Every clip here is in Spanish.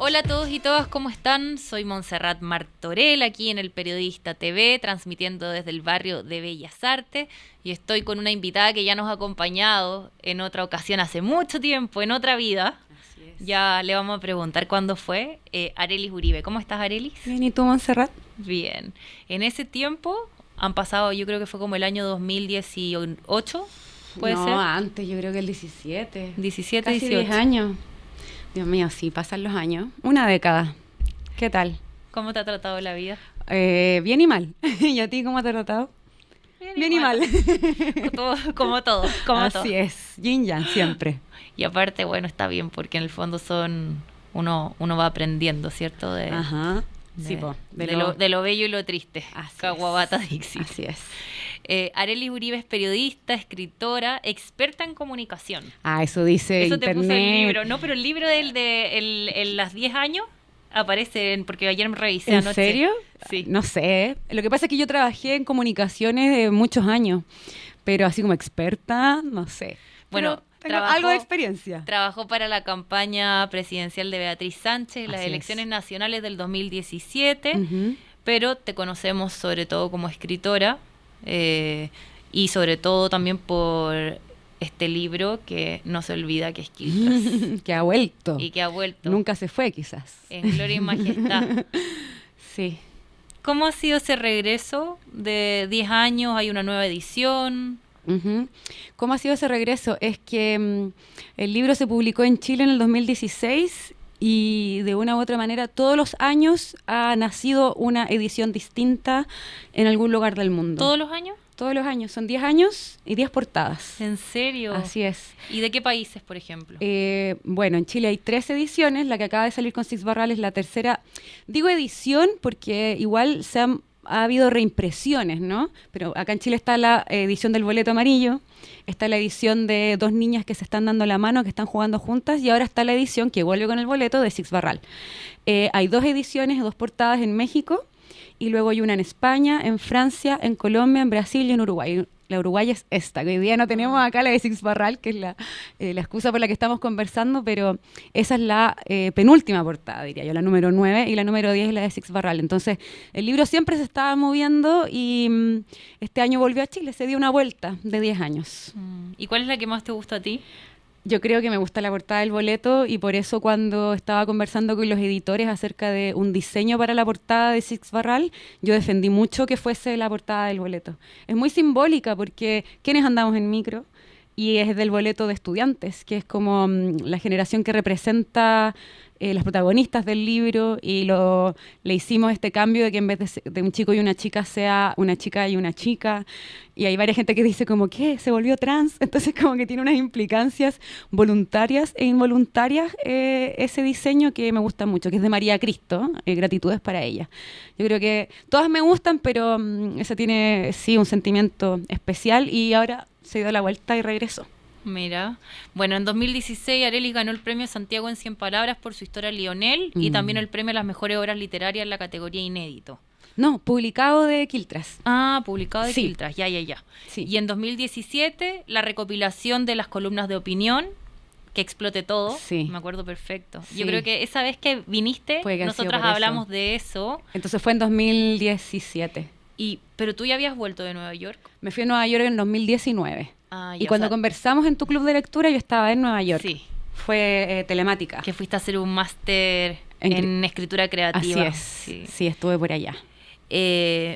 Hola a todos y todas, ¿cómo están? Soy Montserrat Martorell, aquí en El Periodista TV, transmitiendo desde el barrio de Bellas Artes, y estoy con una invitada que ya nos ha acompañado en otra ocasión hace mucho tiempo, en otra vida. Así es. Ya le vamos a preguntar cuándo fue. Arelis Uribe. ¿Cómo estás, Arelis? Bien, ¿y tú, Montserrat? Bien. En ese tiempo han pasado, yo creo que fue como el año 2018, ¿puede ser? No, antes, yo creo que el 17. 17, Casi 18. 10 años. Dios mío, sí, pasan los años. Una década. ¿Qué tal? ¿Cómo te ha tratado la vida? Bien y mal. ¿Y a ti cómo te ha tratado? Bien y mal. Como todo. Así es. Yin yang, siempre. Y aparte, bueno, está bien, porque en el fondo uno va aprendiendo, ¿cierto? Ajá. Sí, de lo bello y lo triste. Kawabata Dixit. Así es. Arelis Uribe es periodista, escritora, experta en comunicación. Eso dice Eso internet. Te puso el libro. No, pero el libro de las 10 años aparece, porque ayer me revisé ¿En anoche. serio? Sí. No sé. Lo que pasa es que yo trabajé en comunicaciones de muchos años, pero así como experta, no sé. Bueno, tengo algo de experiencia. Trabajó para la campaña presidencial de Beatriz Sánchez en las elecciones nacionales del 2017, pero te conocemos sobre todo como escritora y sobre todo también por este libro que no se olvida, que es Quiltras. Que ha vuelto. Y que ha vuelto. Nunca se fue, quizás. En gloria y majestad. Sí. ¿Cómo ha sido ese regreso de 10 años? ¿Hay una nueva edición? ¿Cómo ha sido ese regreso? Es que el libro se publicó en Chile en el 2016 y de una u otra manera todos los años ha nacido una edición distinta en algún lugar del mundo. ¿Todos los años? Todos los años. Son 10 años y 10 portadas. ¿En serio? Así es. ¿Y de qué países, por ejemplo? Bueno, en Chile hay 3 ediciones. La que acaba de salir con Six Barral es la tercera. Digo edición porque igual ha habido reimpresiones, ¿no? Pero acá en Chile está la edición del boleto amarillo, está la edición de 2 niñas que se están dando la mano, que están jugando juntas, y ahora está la edición que vuelve con el boleto de Six Barral. Hay 2 ediciones, 2 portadas en México, y luego hay una en España, en Francia, en Colombia, en Brasil y en Uruguay. La uruguaya es esta, que hoy día no tenemos acá la de Six Barral, que es la excusa por la que estamos conversando, pero esa es la penúltima portada, diría yo, la número 9, y la número 10 es la de Six Barral. Entonces, el libro siempre se estaba moviendo y este año volvió a Chile, se dio una vuelta de 10 años. ¿Y cuál es la que más te gusta a ti? Yo creo que me gusta la portada del boleto y por eso cuando estaba conversando con los editores acerca de un diseño para la portada de Six Barral, yo defendí mucho que fuese la portada del boleto. Es muy simbólica porque ¿quiénes andamos en micro? Y es del boleto de estudiantes, que es como la generación que representa las protagonistas del libro, y le hicimos este cambio de que en vez de un chico y una chica sea una chica y una chica, y hay varias gente que dice como, ¿qué? ¿Se volvió trans? Entonces como que tiene unas implicancias voluntarias e involuntarias ese diseño que me gusta mucho, que es de María Cristo, Gratitudes para ella. Yo creo que todas me gustan, pero ese tiene sí un sentimiento especial y ahora se dio la vuelta y regresó. Mira, bueno, en 2016 Arelis ganó el premio Santiago en 100 palabras por su historia Lionel y también el premio a las mejores obras literarias en la categoría inédito. No, publicado de Quiltras. Ah, publicado de Sí. Quiltras, ya. Sí. Y en 2017 la recopilación de las columnas de opinión, Que explote todo, Sí. me acuerdo perfecto. Sí. Yo creo que esa vez que viniste, Puede que haya sido nosotras por eso. hablamos de eso, Entonces fue en 2017. pero tú ya habías vuelto de Nueva York. Me fui a Nueva York en 2019. Ah, Y ya, cuando o sea, conversamos en tu club de lectura, yo estaba en Nueva York. Sí, Fue telemática. que fuiste a hacer un máster En en escritura creativa. Así es. Sí, estuve por allá.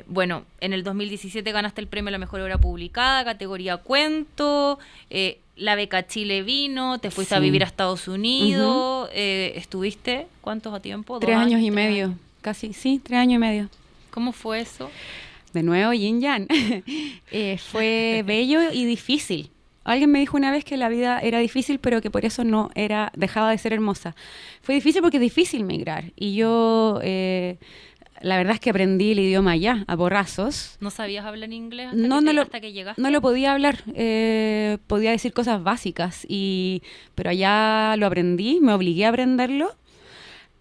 Bueno, en el 2017 ganaste el premio a la mejor obra publicada, categoría cuento, la beca Chile vino, te fuiste a vivir a Estados Unidos, ¿estuviste cuántos a tiempo? 3 años y 3 medio, años. casi, sí, 3 años y medio. ¿Cómo fue eso? De nuevo, yin yang. Fue bello y difícil. Alguien me dijo una vez que la vida era difícil, pero que por eso dejaba de ser hermosa. Fue difícil porque es difícil migrar. Y yo, la verdad es que aprendí el idioma allá, a porrazos. ¿No sabías hablar inglés hasta que llegaste? No lo podía hablar, podía decir cosas básicas, pero allá lo aprendí, me obligué a aprenderlo.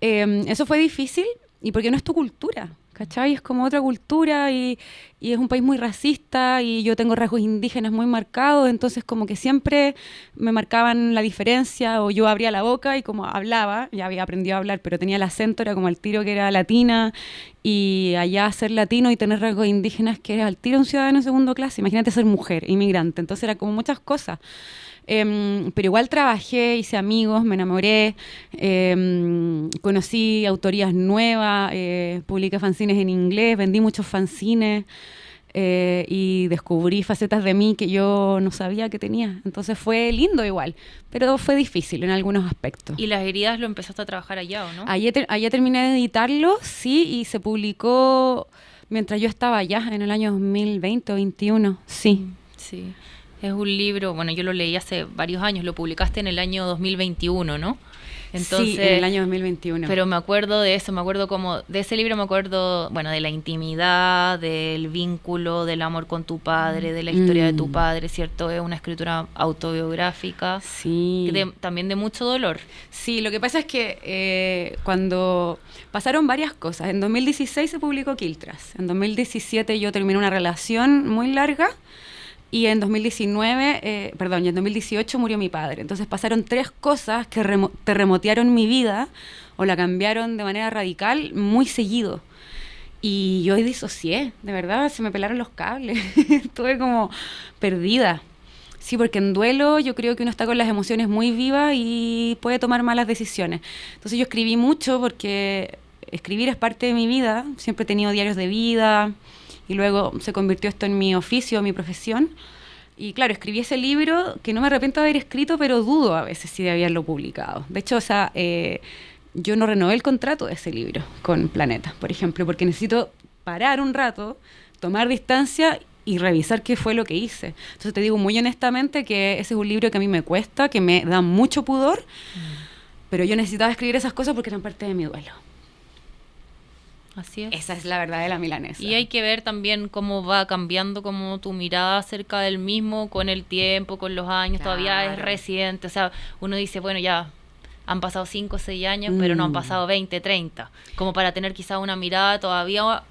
Eso fue difícil y porque no es tu cultura. ¿cachai? Es como otra cultura y es un país muy racista y yo tengo rasgos indígenas muy marcados, entonces como que siempre me marcaban la diferencia o yo abría la boca y como hablaba, ya había aprendido a hablar, pero tenía el acento, era como el tiro que era latina y allá ser latino y tener rasgos indígenas que era al tiro un ciudadano de segundo clase, imagínate ser mujer, inmigrante, entonces era como muchas cosas. Pero igual trabajé, hice amigos, me enamoré, conocí autorías nuevas, publiqué fanzines en inglés, vendí muchos fanzines y descubrí facetas de mí que yo no sabía que tenía. Entonces fue lindo igual, pero fue difícil en algunos aspectos. ¿Y las heridas lo empezaste a trabajar allá o no? Allá terminé de editarlo, sí, y se publicó mientras yo estaba allá en el año 2020 o 2021, sí. Sí. Es un libro, bueno, yo lo leí hace varios años, lo publicaste en el año 2021, ¿no? Entonces, sí, en el año 2021. Pero me acuerdo de eso, me acuerdo como, de ese libro me acuerdo, bueno, de la intimidad, del vínculo, del amor con tu padre, de la historia de tu padre, ¿cierto? Es una escritura autobiográfica. Sí. También de mucho dolor. Sí, lo que pasa es que cuando pasaron varias cosas, en 2016 se publicó Quiltras, en 2017 yo terminé una relación muy larga, y en 2018 murió mi padre. Entonces pasaron 3 cosas que terremotearon mi vida o la cambiaron de manera radical muy seguido. Y yo disocié, de verdad, se me pelaron los cables. Estuve como perdida. Sí, porque en duelo yo creo que uno está con las emociones muy vivas y puede tomar malas decisiones. Entonces yo escribí mucho porque escribir es parte de mi vida. Siempre he tenido diarios de vida. Y luego se convirtió esto en mi oficio, mi profesión. Y claro, escribí ese libro que no me arrepiento de haber escrito, pero dudo a veces si de haberlo publicado. De hecho, yo no renové el contrato de ese libro con Planeta, por ejemplo, porque necesito parar un rato, tomar distancia y revisar qué fue lo que hice. Entonces te digo muy honestamente que ese es un libro que a mí me cuesta, que me da mucho pudor, pero yo necesitaba escribir esas cosas porque eran parte de mi duelo. Así es. Esa es la verdad de la milanesa. Y hay que ver también cómo va cambiando como tu mirada acerca del mismo con el tiempo, con los años, claro. Todavía es reciente, o sea, uno dice, bueno, ya han pasado 5 o 6 años, pero no han pasado 20, 30, como para tener quizá una mirada todavía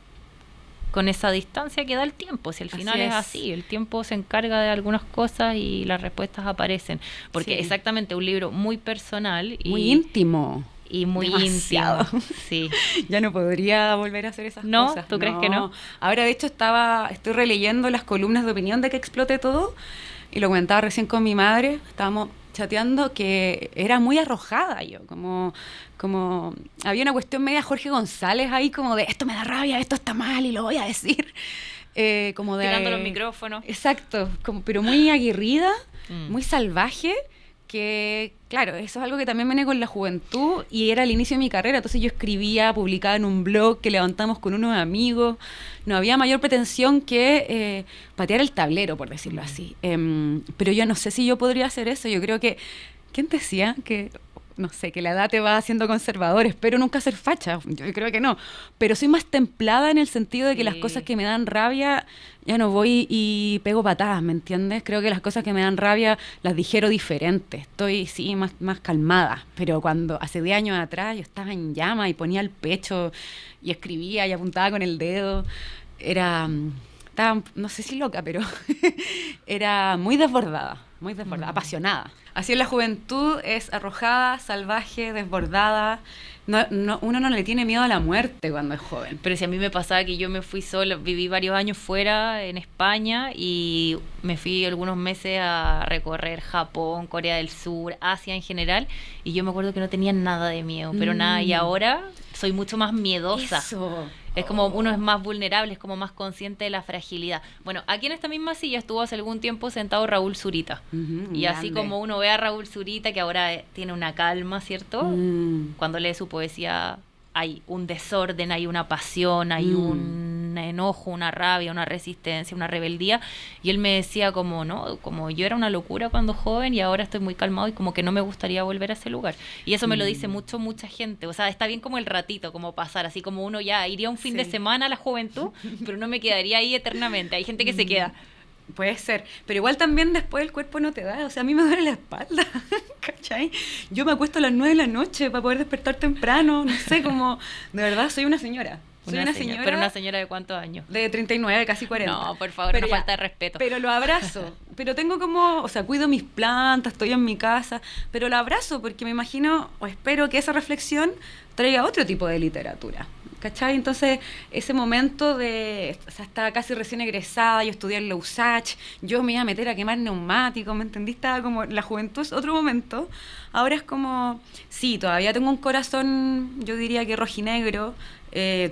con esa distancia que da el tiempo, si al final es así, el tiempo se encarga de algunas cosas y las respuestas aparecen, porque exactamente un libro muy personal y muy íntimo. Y muy demasiado íntimo. Sí. Ya no podría volver a hacer esas cosas. ¿No? ¿Tú crees que no? Ahora, de hecho, estoy releyendo las columnas de opinión de Que Explote Todo, y lo comentaba recién con mi madre, estábamos chateando, que era muy arrojada yo, como había una cuestión media Jorge González ahí, como de esto me da rabia, esto está mal y lo voy a decir. Como de tirando los micrófonos. Exacto, pero muy aguerrida, muy salvaje, que claro, eso es algo que también viene con la juventud y era el inicio de mi carrera, entonces yo escribía, publicaba en un blog que levantamos con unos amigos, no había mayor pretensión que patear el tablero, por decirlo así, pero yo no sé si yo podría hacer eso. Yo creo que, ¿quién decía? Que no sé, que la edad te va haciendo conservador, espero nunca ser facha, yo creo que no, pero soy más templada en el sentido de que las cosas que me dan rabia, ya no voy y pego patadas, ¿me entiendes? Creo que las cosas que me dan rabia las digiero diferente, estoy sí más calmada, pero cuando hace 10 años atrás yo estaba en llama y ponía el pecho y escribía y apuntaba con el dedo, estaba, no sé si loca, pero era muy desbordada, apasionada. Así en la juventud es arrojada, salvaje, desbordada. Uno no le tiene miedo a la muerte cuando es joven. Pero si a mí me pasaba que yo me fui sola, viví varios años fuera en España y me fui algunos meses a recorrer Japón, Corea del Sur, Asia en general, y yo me acuerdo que no tenía nada de miedo, pero nada, y ahora soy mucho más miedosa. Eso. Es como uno es más vulnerable, es como más consciente de la fragilidad. Bueno, aquí en esta misma silla estuvo hace algún tiempo sentado Raúl Zurita. Y así como uno ve a Raúl Zurita, que ahora tiene una calma, ¿cierto? Cuando lee su poesía hay un desorden, hay una pasión, hay un enojo, una rabia, una resistencia, una rebeldía. Y él me decía como, ¿no? Como yo era una locura cuando joven y ahora estoy muy calmado y como que no me gustaría volver a ese lugar. Y eso me lo dice mucha gente. O sea, está bien como el ratito, como pasar, así como uno ya iría un fin de semana a la juventud, pero no me quedaría ahí eternamente. Hay gente que se queda. Puede ser, pero igual también después el cuerpo no te da, o sea, a mí me duele la espalda, ¿cachai? Yo me acuesto a las 9 de la noche para poder despertar temprano, no sé, como, de verdad soy una señora. Soy una señora. ¿Pero una señora de cuántos años? De 39, casi 40. No, por favor, pero no falta de respeto. Pero lo abrazo. Pero tengo como, o sea, cuido mis plantas, estoy en mi casa, pero lo abrazo porque me imagino o espero que esa reflexión traiga otro tipo de literatura. ¿Cachai? Entonces, ese momento de, o sea, estaba casi recién egresada, yo estudié en la USACH, yo me iba a meter a quemar neumáticos, ¿me entendí? Estaba como, la juventud es otro momento. Ahora es como, sí, todavía tengo un corazón, yo diría que rojinegro,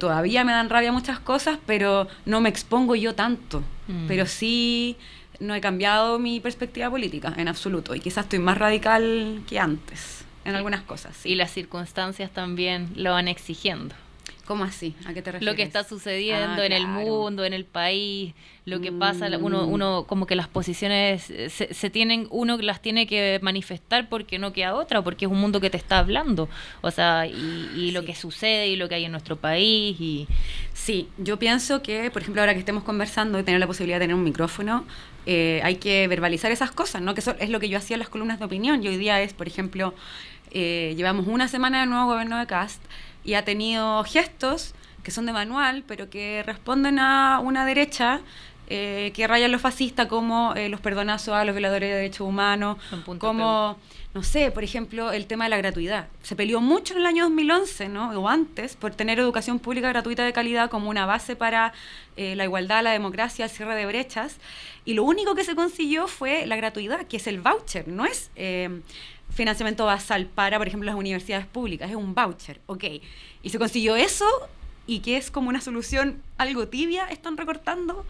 todavía me dan rabia muchas cosas, pero no me expongo yo tanto. Pero sí, no he cambiado mi perspectiva política, en absoluto, y quizás estoy más radical que antes, en algunas cosas. Sí. Y las circunstancias también lo van exigiendo. ¿Cómo así? ¿A qué te refieres? Lo que está sucediendo en el mundo, en el país, lo que pasa, uno como que las posiciones se tienen, uno las tiene que manifestar porque no queda otra, porque es un mundo que te está hablando, o sea, y lo que sucede y lo que hay en nuestro país. Y sí, yo pienso que, por ejemplo, ahora que estemos conversando y tener la posibilidad de tener un micrófono, hay que verbalizar esas cosas, ¿no? Que eso es lo que yo hacía en las columnas de opinión, y hoy día es, por ejemplo, llevamos una semana de nuevo gobierno de Kast, y ha tenido gestos que son de manual, pero que responden a una derecha que raya lo fascista, como los perdonazos a los violadores de derechos humanos, como, no sé, por ejemplo, el tema de la gratuidad. Se peleó mucho en el año 2011, ¿no? O antes, por tener educación pública gratuita de calidad como una base para la igualdad, la democracia, el cierre de brechas, y lo único que se consiguió fue la gratuidad, que es el voucher, no es financiamiento basal para, por ejemplo, las universidades públicas, es un voucher, ok. Y se consiguió eso, y que es como una solución algo tibia, están recortando,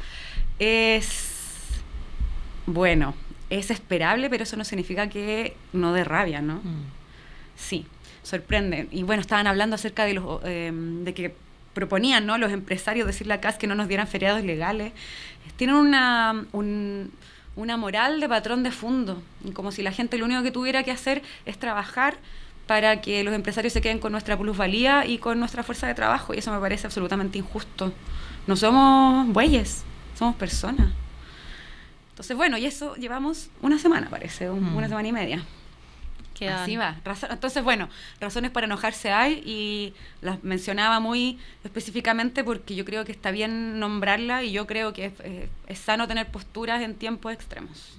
bueno, es esperable, pero eso no significa que no dé rabia, ¿no? Sí, sorprende. Y bueno, estaban hablando acerca de los de que proponían, ¿no?, los empresarios decirle a CAS que no nos dieran feriados legales. Tienen una moral de patrón de fondo, como si la gente lo único que tuviera que hacer es trabajar para que los empresarios se queden con nuestra plusvalía y con nuestra fuerza de trabajo, y eso me parece absolutamente injusto. No somos bueyes, somos personas. Entonces, bueno, y eso llevamos una semana, parece, una semana y media. Así va. Entonces, bueno, razones para enojarse hay, y las mencionaba muy específicamente porque yo creo que está bien nombrarla, y yo creo que es sano tener posturas en tiempos extremos.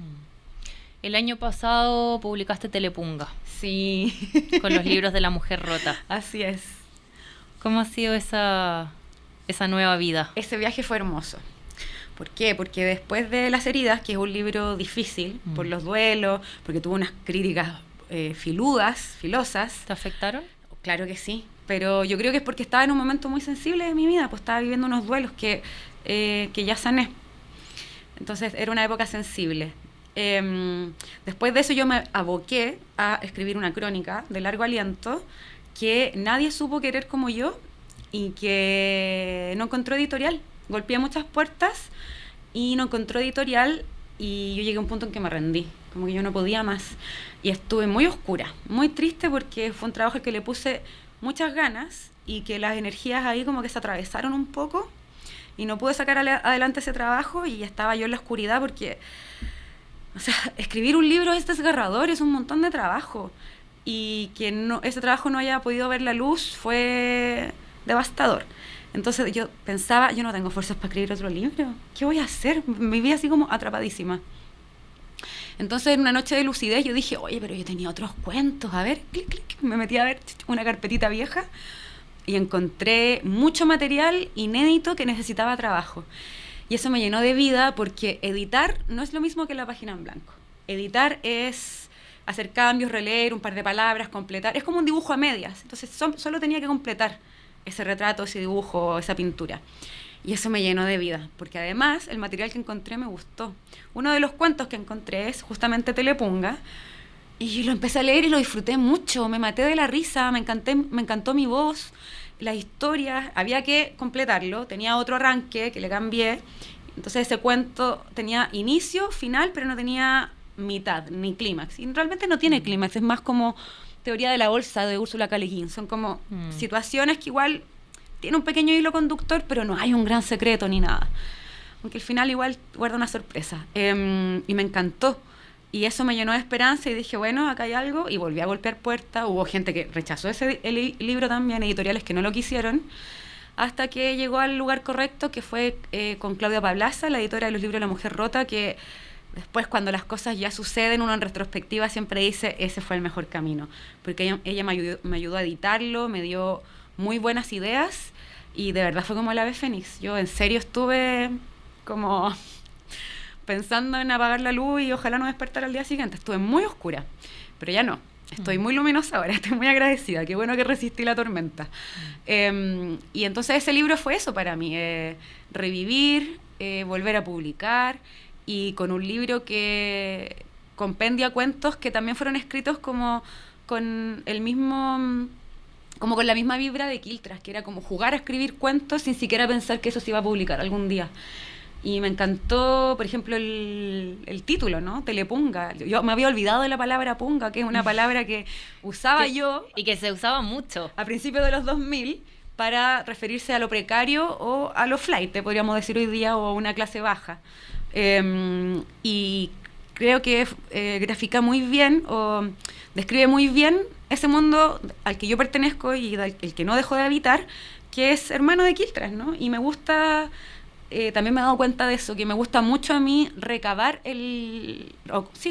El año pasado publicaste Telepunga. Sí. Con los libros de La Mujer Rota. Así es. ¿Cómo ha sido esa nueva vida? Ese viaje fue hermoso. ¿Por qué? Porque después de Las Heridas, que es un libro difícil por los duelos, porque tuvo unas críticas filosas. ¿Te afectaron? Claro que sí, pero yo creo que es porque estaba en un momento muy sensible de mi vida, pues estaba viviendo unos duelos que ya sané. Entonces era una época sensible. Después de eso yo me aboqué a escribir una crónica de largo aliento que nadie supo querer como yo y que no encontró editorial. Golpeé muchas puertas y no encontró editorial, y yo llegué a un punto en que me rendí, como que yo no podía más, y estuve muy oscura, muy triste, porque fue un trabajo al que le puse muchas ganas y que las energías ahí como que se atravesaron un poco y no pude sacar adelante ese trabajo, y estaba yo en la oscuridad porque, o sea, escribir un libro es desgarrador, es un montón de trabajo, y que ese trabajo no haya podido ver la luz fue devastador. Entonces yo pensaba, yo no tengo fuerzas para escribir otro libro, ¿qué voy a hacer? Me vivía así como atrapadísima. Entonces en una noche de lucidez yo dije, oye, pero yo tenía otros cuentos, a ver, clic, clic, me metí a ver una carpetita vieja y encontré mucho material inédito que necesitaba trabajo. Y eso me llenó de vida, porque editar no es lo mismo que la página en blanco. Editar es hacer cambios, releer un par de palabras, completar, es como un dibujo a medias, entonces solo tenía que completar ese retrato, ese dibujo, esa pintura. Y eso me llenó de vida, porque además el material que encontré me gustó. Uno de los cuentos que encontré es justamente Telepunga, y lo empecé a leer y lo disfruté mucho, me maté de la risa, me encantó mi voz, las historias, había que completarlo, tenía otro arranque que le cambié, entonces ese cuento tenía inicio, final, pero no tenía mitad, ni clímax, y realmente no tiene clímax, es más como Teoría de la bolsa de Úrsula K. Le Guin. Son como situaciones que igual tiene un pequeño hilo conductor, pero no hay un gran secreto ni nada. Aunque el final igual guarda una sorpresa. Y me encantó. Y eso me llenó de esperanza, y dije, bueno, acá hay algo. Y volví a golpear puertas. Hubo gente que rechazó ese libro también, editoriales que no lo quisieron. hasta que llegó al lugar correcto, que fue con Claudia Pablaza, la editora de los libros La Mujer Rota, que después, cuando las cosas ya suceden, uno en retrospectiva siempre dice, ese fue el mejor camino, porque ella me ayudó a editarlo, me dio muy buenas ideas, y de verdad fue como el ave fénix. Yo en serio estuve como pensando en apagar la luz y ojalá no despertar al día siguiente. Estuve muy oscura, pero ya no. Estoy muy luminosa ahora, estoy muy agradecida. Qué bueno que resistí la tormenta. Y entonces ese libro fue eso para mí, revivir, volver a publicar, y con un libro que compendia cuentos que también fueron escritos como con el mismo, como con la misma vibra de Quiltras, que era como jugar a escribir cuentos sin siquiera pensar que eso se iba a publicar algún día. Y me encantó, por ejemplo, el título, ¿no? Telepunga. Yo me había olvidado de la palabra punga, que es una palabra que usaba yo... Y que se usaba mucho. A principios de los 2000, para referirse a lo precario o a lo flight, podríamos decir hoy día, o a una clase baja. Y creo que grafica muy bien, o describe muy bien ese mundo al que yo pertenezco y el que no dejo de habitar, que es hermano de Quiltras, ¿no? Y me gusta... también me he dado cuenta de eso, que me gusta mucho a mí recabar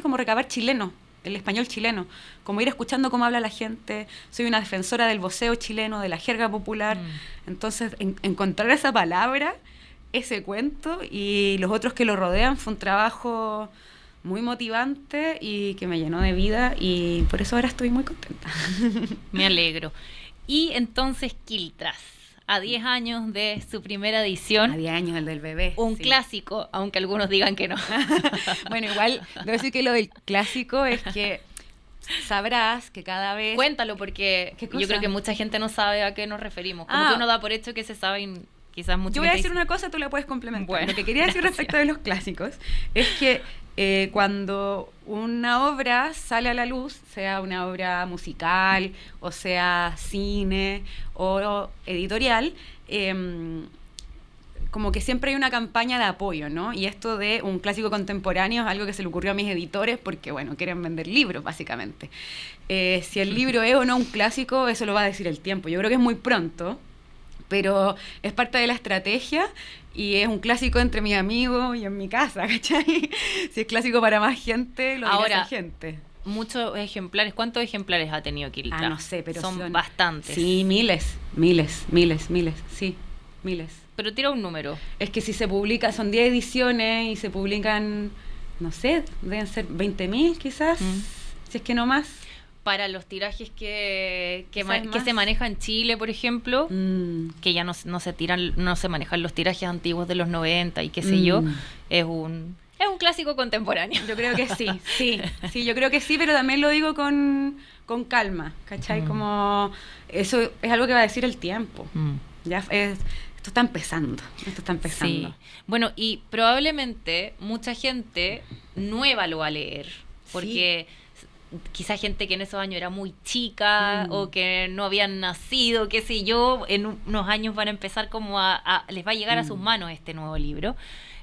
como recabar chileno, el español chileno, como ir escuchando cómo habla la gente. Soy una defensora del voceo chileno, de la jerga popular. Entonces, encontrar esa palabra, ese cuento y los otros que lo rodean fue un trabajo muy motivante y que me llenó de vida, y por eso ahora estoy muy contenta. Me alegro. Y entonces Quiltras, a 10 años de su primera edición. A 10 años, el del bebé. Un clásico, aunque algunos digan que no. Bueno, igual, debo decir que lo del clásico es que sabrás que cada vez... Cuéntalo, porque yo creo que mucha gente no sabe a qué nos referimos. Como que uno da por hecho que se sabe y quizás mucha gente... Yo voy a decir una cosa, tú la puedes complementar. Bueno, lo que quería decir respecto de los clásicos es que cuando una obra sale a la luz, sea una obra musical, o sea cine, o editorial, como que siempre hay una campaña de apoyo, ¿no? Y esto de un clásico contemporáneo es algo que se le ocurrió a mis editores porque, bueno, quieren vender libros, básicamente. Si el libro es o no un clásico, eso lo va a decir el tiempo. Yo creo que es muy pronto, pero es parte de la estrategia y es un clásico entre mis amigos y en mi casa, ¿cachai? Si es clásico para más gente, lo dirá esa gente. Muchos ejemplares. ¿Cuántos ejemplares ha tenido Quiltras? No sé, pero son bastantes. Sí, miles, sí, miles. Pero tira un número. Es que si se publica, son 10 ediciones y se publican, no sé, deben ser 20.000 quizás, si es que no más. Para los tirajes que se manejan en Chile, por ejemplo, que ya no se tiran, no se manejan los tirajes antiguos de los 90 y qué sé yo, es un clásico contemporáneo. Yo creo que sí, yo creo que sí, pero también lo digo con calma, ¿cachai? Como eso es algo que va a decir el tiempo. Esto está empezando. Sí. Bueno, y probablemente mucha gente nueva lo va a leer, porque... quizá gente que en esos años era muy chica o que no habían nacido, qué sé yo, en unos años van a empezar como les va a llegar a sus manos este nuevo libro.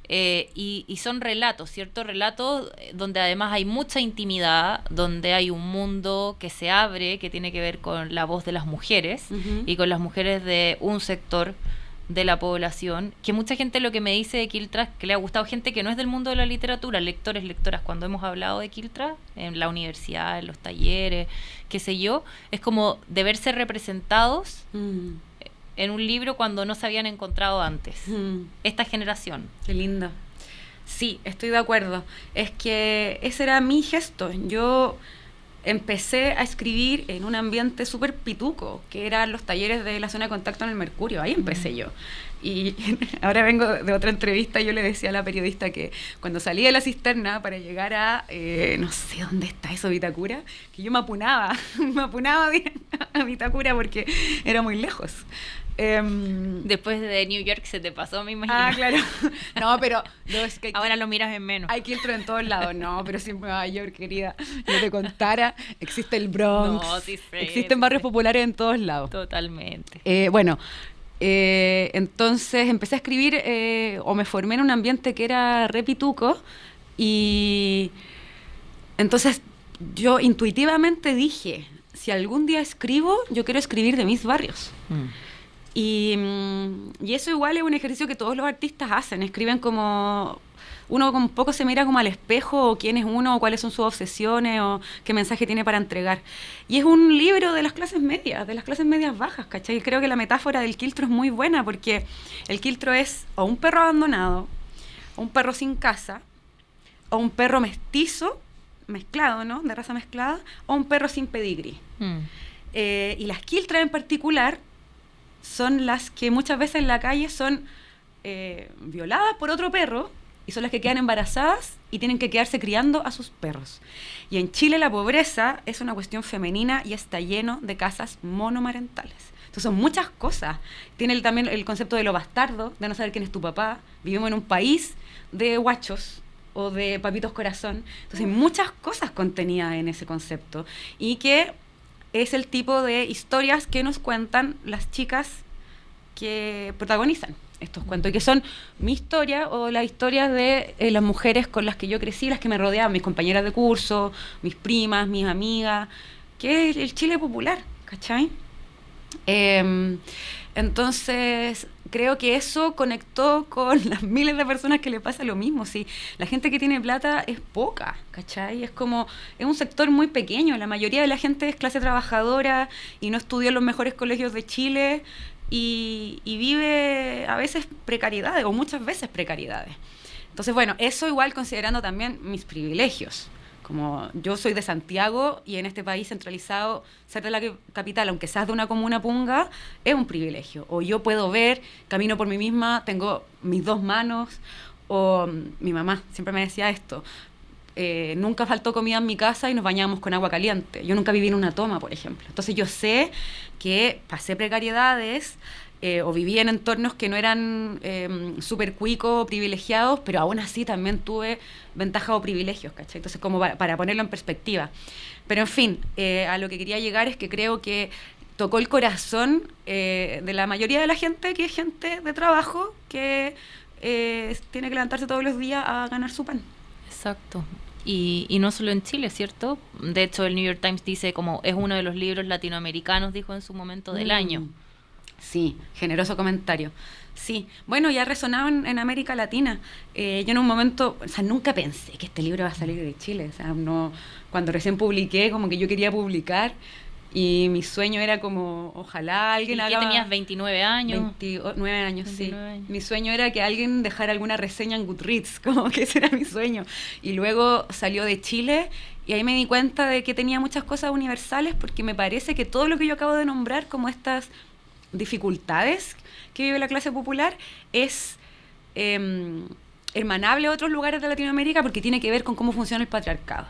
Y son relatos, ¿cierto? Relatos donde además hay mucha intimidad, donde hay un mundo que se abre, que tiene que ver con la voz de las mujeres y con las mujeres de un sector de la población, que mucha gente lo que me dice de Quiltras, que le ha gustado, gente que no es del mundo de la literatura, lectores, lectoras, cuando hemos hablado de Quiltras, en la universidad, en los talleres, qué sé yo, es como de verse representados en un libro cuando no se habían encontrado antes. Esta generación. Qué lindo. Sí, estoy de acuerdo. Es que ese era mi gesto. Yo empecé a escribir en un ambiente súper pituco, que eran los talleres de la zona de contacto en el Mercurio. Ahí empecé yo. Y ahora vengo de otra entrevista y yo le decía a la periodista que cuando salí de la cisterna para llegar a, no sé dónde está eso, Vitacura, que yo me apunaba a Vitacura porque era muy lejos. Después de New York se te pasó, me imagino. Claro. No, pero es que ahora lo miras en menos. Hay Quiltras en todos lados. No, pero si en Nueva York, querida, yo te contara, existe el Bronx, existen barrios populares en todos lados. Totalmente. Entonces empecé a escribir o me formé en un ambiente que era re pituco, y entonces yo intuitivamente dije, si algún día escribo, yo quiero escribir de mis barrios. Y eso igual es un ejercicio que todos los artistas hacen, escriben como... Uno un poco se mira como al espejo, o quién es uno, o cuáles son sus obsesiones, o qué mensaje tiene para entregar. Y es un libro de las clases medias bajas, ¿cachai? Y creo que la metáfora del quiltro es muy buena, porque el quiltro es o un perro abandonado, o un perro sin casa, o un perro mestizo, mezclado, ¿no? De raza mezclada, o un perro sin pedigrí. Y las quiltras en particular son las que muchas veces en la calle son violadas por otro perro, y son las que quedan embarazadas y tienen que quedarse criando a sus perros. Y en Chile la pobreza es una cuestión femenina y está lleno de casas monomarentales. Entonces son muchas cosas. Tiene también el concepto de lo bastardo, de no saber quién es tu papá. Vivimos en un país de guachos o de papitos corazón. Entonces hay muchas cosas contenidas en ese concepto. Y que es el tipo de historias que nos cuentan las chicas que protagonizan estos cuentos, y que son mi historia o las historias de las mujeres con las que yo crecí, las que me rodeaban, mis compañeras de curso, mis primas, mis amigas, que es el Chile popular, ¿cachai? Entonces creo que eso conectó con las miles de personas que le pasa lo mismo. Sí, la gente que tiene plata es poca, ¿cachai? Es un sector muy pequeño. La mayoría de la gente es clase trabajadora y no estudió en los mejores colegios de Chile, y vive a veces precariedades, o muchas veces precariedades. Entonces, bueno, eso igual considerando también mis privilegios. Como yo soy de Santiago, y en este país centralizado, ser de la capital, aunque seas de una comuna punga, es un privilegio. O yo puedo ver, camino por mí misma, tengo mis 2 manos, o mi mamá siempre me decía esto, nunca faltó comida en mi casa y nos bañábamos con agua caliente. Yo nunca viví en una toma, por ejemplo. Entonces yo sé que pasé precariedades, o viví en entornos que no eran súper cuicos o privilegiados, pero aún así también tuve ventajas o privilegios, ¿cachai? Entonces, como para ponerlo en perspectiva. Pero en fin, a lo que quería llegar es que creo que tocó el corazón de la mayoría de la gente, que es gente de trabajo, que tiene que levantarse todos los días a ganar su pan. Exacto. Y no solo en Chile, ¿cierto? De hecho, el New York Times dice como es uno de los libros latinoamericanos, dijo en su momento, del año. Sí, generoso comentario. Sí, bueno, ya resonaba en América Latina. Yo en un momento, o sea, nunca pensé que este libro iba a salir de Chile. O sea, no, cuando recién publiqué, como que yo quería publicar, y mi sueño era como, ojalá alguien haga... ¿Y qué tenías, 29 años? 29 años, 29 sí. años. Mi sueño era que alguien dejara alguna reseña en Goodreads, como que ese era mi sueño. Y luego salió de Chile, y ahí me di cuenta de que tenía muchas cosas universales, porque me parece que todo lo que yo acabo de nombrar, como estas dificultades que vive la clase popular, es hermanable a otros lugares de Latinoamérica, porque tiene que ver con cómo funciona el patriarcado.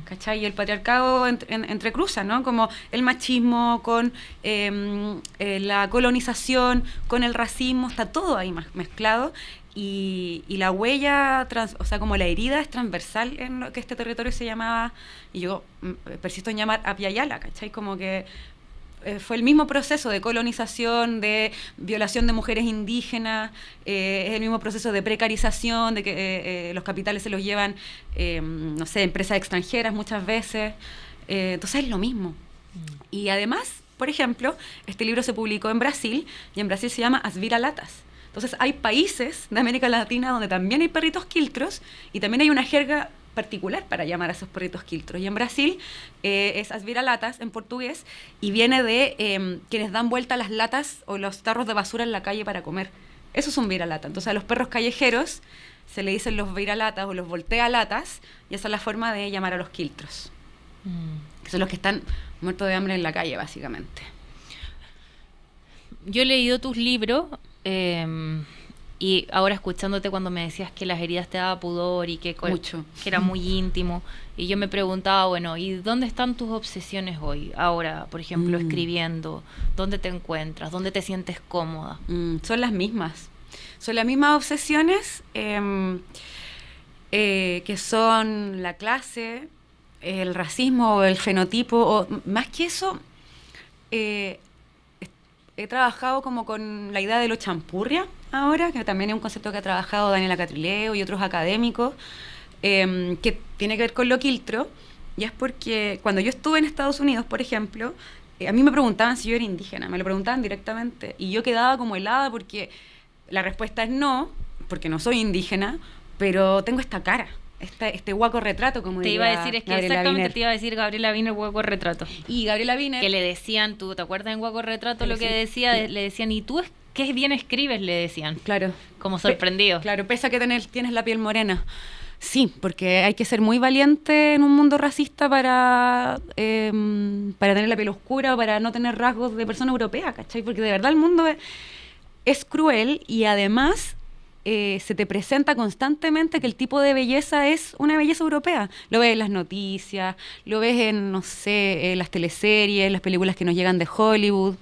¿Cachai? Y el patriarcado entrecruza, ¿no? Como el machismo con la colonización, con el racismo, está todo ahí mezclado, y la huella, o sea, como la herida es transversal en lo que este territorio se llamaba, y yo persisto en llamar Apia Yala, ¿cachai? Como que fue el mismo proceso de colonización, de violación de mujeres indígenas, es el mismo proceso de precarización, de que los capitales se los llevan, no sé, empresas extranjeras muchas veces. Entonces es lo mismo. Y además, por ejemplo, este libro se publicó en Brasil, y en Brasil se llama As Vira-Latas. Entonces hay países de América Latina donde también hay perritos quiltros, y también hay una jerga particular para llamar a esos perritos quiltros. Y en Brasil es As Vira-Latas en portugués, y viene de quienes dan vuelta las latas o los tarros de basura en la calle para comer. Eso es un vira-lata. Entonces a los perros callejeros se le dicen los vira-latas o los voltea-latas, y esa es la forma de llamar a los quiltros, que son los que están muertos de hambre en la calle, básicamente. Yo he leído tus libros, y ahora escuchándote cuando me decías que las heridas te daba pudor y que era muy íntimo, y yo me preguntaba, bueno, ¿y dónde están tus obsesiones hoy? Ahora, por ejemplo, escribiendo, ¿dónde te encuentras? ¿Dónde te sientes cómoda? Son las mismas obsesiones, que son la clase, el racismo o el fenotipo, o más que eso, he trabajado como con la idea de lo champurria ahora, que también es un concepto que ha trabajado Daniela Catrileo y otros académicos, que tiene que ver con lo quiltro, y es porque cuando yo estuve en Estados Unidos, por ejemplo, a mí me preguntaban si yo era indígena, me lo preguntaban directamente, y yo quedaba como helada porque la respuesta es no, porque no soy indígena, pero tengo esta cara. Este guaco retrato, como te iba a decir, es que Gabriela exactamente Wiener. Te iba a decir Gabriela Wiener, guaco retrato. Y Gabriela Wiener, que le decían, ¿tú te acuerdas en guaco retrato lo que decía? Sí. Le decían, ¿y tú qué bien escribes? Le decían. Claro. Como sorprendido. Claro, pese a que tienes la piel morena. Sí, porque hay que ser muy valiente en un mundo racista para tener la piel oscura o para no tener rasgos de persona europea, ¿cachai? Porque de verdad el mundo es cruel y además se te presenta constantemente que el tipo de belleza es una belleza europea. Lo ves en las noticias, lo ves en, no sé, en las teleseries, las películas que nos llegan de Hollywood.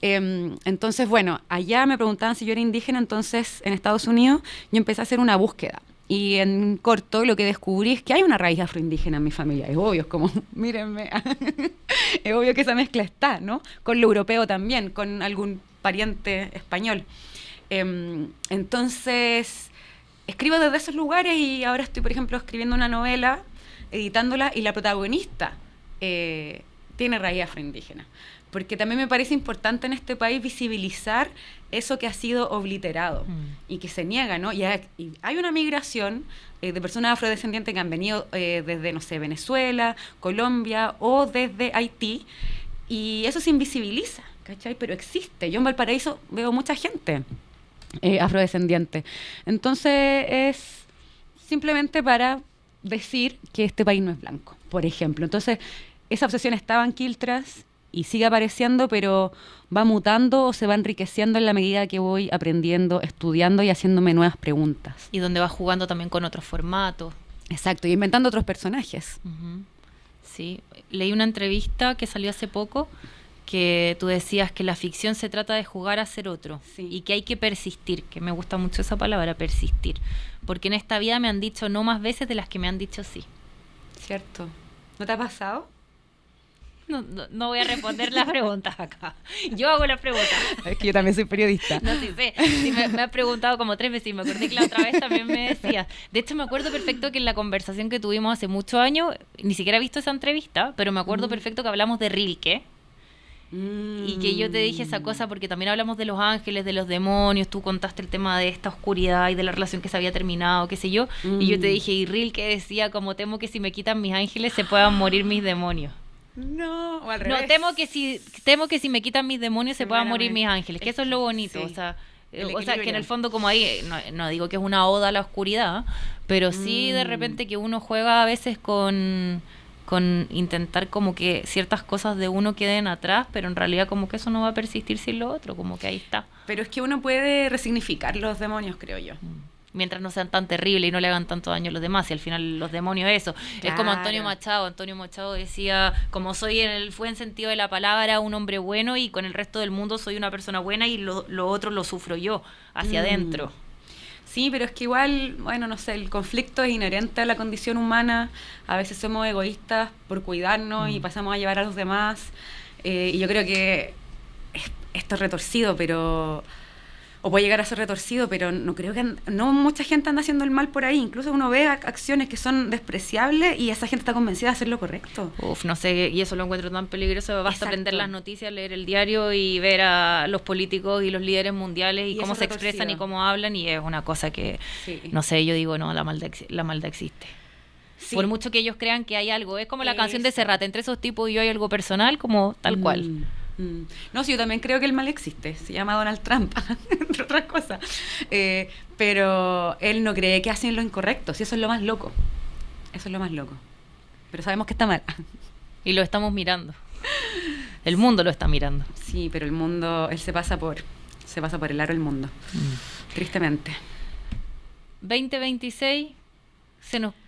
Entonces, bueno, allá me preguntaban si yo era indígena, entonces en Estados Unidos yo empecé a hacer una búsqueda. Y en corto lo que descubrí es que hay una raíz afroindígena en mi familia. Es obvio, es como, mírenme, es obvio que esa mezcla está, ¿no? Con lo europeo también, con algún pariente español. Entonces, escribo desde esos lugares y ahora estoy, por ejemplo, escribiendo una novela, editándola, y la protagonista tiene raíz afroindígena. Porque también me parece importante en este país visibilizar eso que ha sido obliterado y que se niega, ¿no? Y hay una migración de personas afrodescendientes que han venido desde, no sé, Venezuela, Colombia o desde Haití, y eso se invisibiliza, ¿cachai? Pero existe. Yo en Valparaíso veo mucha gente afrodescendiente. Entonces es simplemente para decir que este país no es blanco, por ejemplo. Entonces esa obsesión estaba en Quiltras y sigue apareciendo, pero va mutando o se va enriqueciendo en la medida que voy aprendiendo, estudiando y haciéndome nuevas preguntas. Y donde vas jugando también con otros formatos. Exacto, y inventando otros personajes. Uh-huh. Sí, leí una entrevista que salió hace poco que tú decías que la ficción se trata de jugar a ser otro, sí, y que hay que persistir, que me gusta mucho esa palabra, persistir, porque en esta vida me han dicho no más veces de las que me han dicho sí. Cierto. ¿No te ha pasado? No voy a responder las preguntas acá. Yo hago las preguntas. Es que yo también soy periodista. No, sí sé. Sí, me ha preguntado como 3 veces y me acordé que la otra vez también me decía. De hecho, me acuerdo perfecto que en la conversación que tuvimos hace muchos años, ni siquiera he visto esa entrevista, pero me acuerdo perfecto que hablamos de Rilke. Y que yo te dije esa cosa porque también hablamos de los ángeles, de los demonios, tú contaste el tema de esta oscuridad y de la relación que se había terminado, qué sé yo, y yo te dije, y Rilke decía, como temo que si me quitan mis ángeles se puedan morir mis demonios. No, o al revés. No, temo que si me quitan mis demonios se puedan morir mis ángeles, que eso es lo bonito, sí. O sea, que en el fondo como ahí, no digo que es una oda a la oscuridad, pero sí de repente que uno juega a veces con intentar como que ciertas cosas de uno queden atrás, pero en realidad como que eso no va a persistir sin lo otro, como que ahí está. Pero es que uno puede resignificar los demonios, creo yo. Mientras no sean tan terribles y no le hagan tanto daño a los demás, y al final los demonios eso. Claro. Es como Antonio Machado decía, como soy en el buen sentido de la palabra un hombre bueno y con el resto del mundo soy una persona buena y lo otro lo sufro yo, hacia adentro. Sí, pero es que igual, bueno, no sé, el conflicto es inherente a la condición humana. A veces somos egoístas por cuidarnos y pasamos a llevar a los demás. Y yo creo que esto es retorcido, o puede llegar a ser retorcido, pero no creo que no mucha gente anda haciendo el mal por ahí. Incluso uno ve acciones que son despreciables y esa gente está convencida de hacer lo correcto. No sé, y eso lo encuentro tan peligroso. Basta aprender las noticias, leer el diario y ver a los políticos y los líderes mundiales y cómo se expresan y cómo hablan, y es una cosa que, no sé, yo digo, no, la maldad existe. Sí. Por mucho que ellos crean que hay algo, es como la canción de Serrat, entre esos tipos y yo hay algo personal, como tal cual. No, sí, yo también creo que el mal existe, se llama Donald Trump, entre otras cosas, pero él no cree que hacen lo incorrecto, sí, eso es lo más loco, pero sabemos que está mal. Y lo estamos mirando, el mundo lo está mirando. Sí, pero el mundo, él se pasa por el aro del mundo, tristemente. 2026,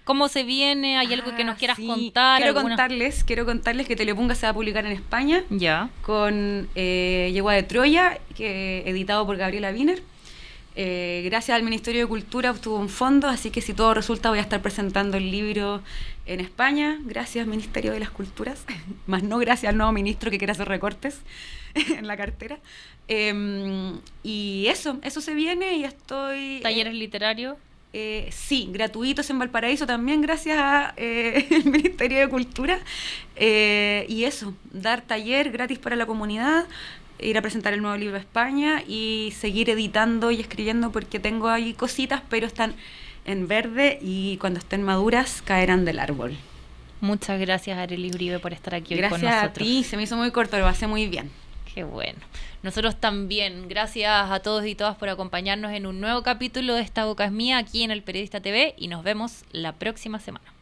¿cómo se viene? ¿Hay algo que nos quieras contar? Quiero contarles que Telepunga se va a publicar en España, con Yegua de Troya, editado por Gabriela Wiener. Gracias al Ministerio de Cultura obtuvo un fondo, así que si todo resulta voy a estar presentando el libro en España. Gracias, Ministerio de las Culturas, más no gracias al nuevo ministro que quiere hacer recortes en la cartera. Y eso se viene y estoy... ¿Talleres literarios? sí, gratuitos en Valparaíso también gracias al Ministerio de Cultura. Y eso, dar taller gratis para la comunidad, ir a presentar el nuevo libro a España y seguir editando y escribiendo porque tengo ahí cositas, pero están en verde y cuando estén maduras caerán del árbol. Muchas gracias, Arelis Uribe, por estar aquí hoy con nosotros. Gracias a ti, se me hizo muy corto, lo pasé muy bien. Qué bueno. Nosotros también. Gracias a todos y todas por acompañarnos en un nuevo capítulo de Esta Boca es Mía aquí en El Periodista TV y nos vemos la próxima semana.